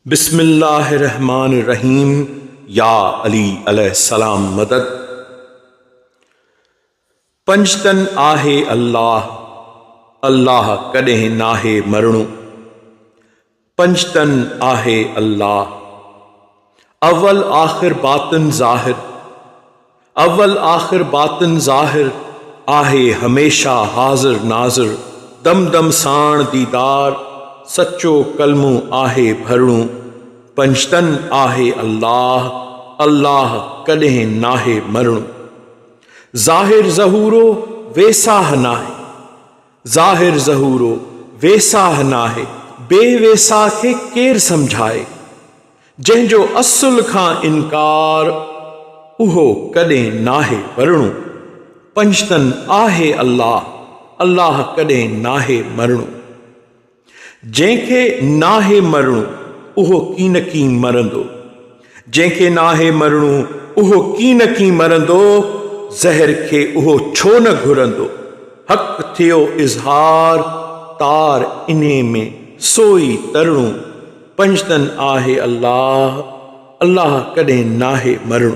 बिस्मिल्लाहिर्रहमानिर्रहीम। या अली अलैहिस्सलाम मदद। पंजतन आहे अल्लाह, अल्लाह कॾहिं नाहे मरणो। पंजतन आहे अल्लाह, अव्वल आखिर बातिन ज़ाहिर। अव्वल आखिर बातिन ज़ाहिर आहे हमेशा हाज़िर नाज़िर। दम दम साण दीदार, सच्चो कलमो आहे भरणो। पंजतन आहे अल्लाह, अल्लाह कॾहिं नाहे मरणो। ज़ाहिर ज़हूरो वेसाह नाहे, ज़ाहिर ज़हूरो वेसाह नाहे। बेवेसा खे केरु सम्झाए, जंहिंजो असुल खां इनकार उहो कॾहिं नाहे वरणो। पंजतन आहे अल्लाह, अल्लाह कॾहिं नाहे मरणो। जंहिंखे नाहे मरणो उहो की न की मरंदो, जंहिंखे नाहे मरणो उहो की न की मरंदो। ज़हर खे उहो छो न घुरंदो। हक़ थियो इज़हार, तार इन्हे में सोई तरणो। पंजतन आहे अल्लाह, अल्लाह कॾहिं नाहे मरणो।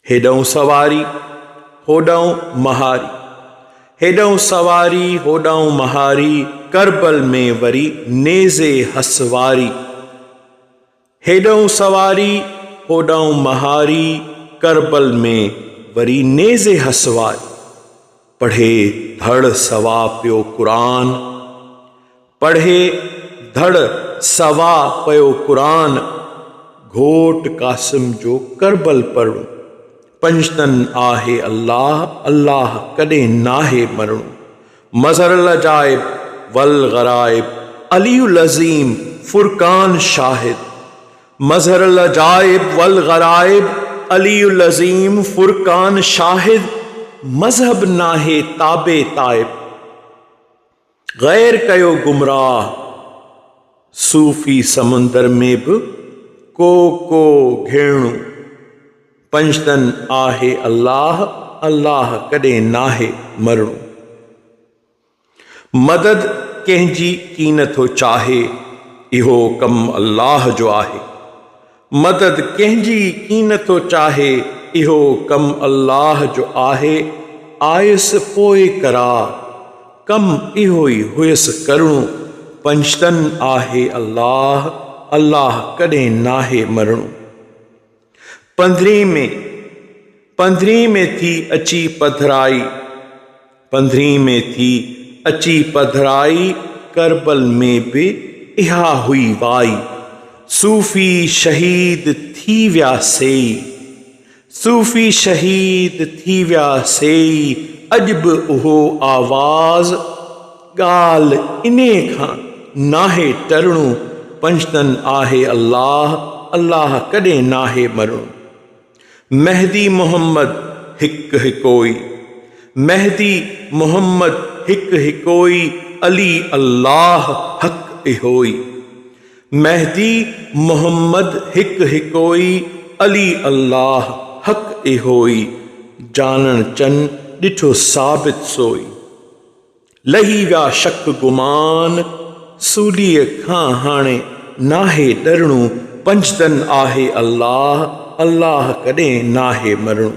हेॾऊं सवारी होॾऊं महारी, हेॾऊं सवारी होॾऊं महारी। करबल में वरी नेज़े हसवारी। हेॾऊं सवारी होॾऊं महारी, करबल में वरी नेज़े हसवारी। पढ़े धड़ सवा पियो क़ुरान, पढ़े धड़ सवा पियो क़ुरान। घोट कासिम जो करबल पढ़ो। पंजतन आहे अल्लाह, अल्लाह कॾहिं नाहे मरणो। मज़हर अजाइब वल ग़राइब, अलीउल अज़ीम फ़ुरक़ान शाहिद। मज़हर अजाइब वल ग़राइब, अलीउल अज़ीम फ़ुरक़ान शाहिद। मज़हब नाहे ताबे ताइब, ग़ैर कयो गुमराह। सूफ़ी समुंदर में बि को घेणो। पंजतन आहे अल्लाह, अल्लाह कॾहिं नाहे मरणो। मदद कंहिंजी की नथो चाहे, इहो कम अल्लाह जो आहे। मदद कंहिंजी की नथो चाहे, इहो कम अल्लाह जो आहे। आयुसि पोइ करार, कम इहो ई हुयसि करणो। पंजतन आहे अल्लाह, अल्लाह कॾहिं नाहे मरणो। पंद्रहीं में थी अची पधराई, पंद्रहीं में थी अची पधराई। करबल में बि इहा हुई वाई। सूफ़ी शहीद थी विया सेई, सूफ़ी शहीद थी विया सेई। अॼु बि उहो आवाज़, ॻाल्हि इन्हे खां नाहे टरणो। पंजतन आहे अल्लाह, अल्लाह कॾहिं नाहे मरणो। महदी मोहम्मद हिकु हिकोई, महदी मोहम्मद हिकु हिकोई। अली अल्लाह हक़ इहोई। महदी मोहम्मद हिकु हिकोई, अली अल्लाह हक़ इहोई। जानण चन ॾिठो साबित सोई, लही विया शक गुमान। सूलीअ खां हाणे नाहे डरणो। पंजतन आहे अल्लाह, अल्लाह कॾहिं नाहे मरणो।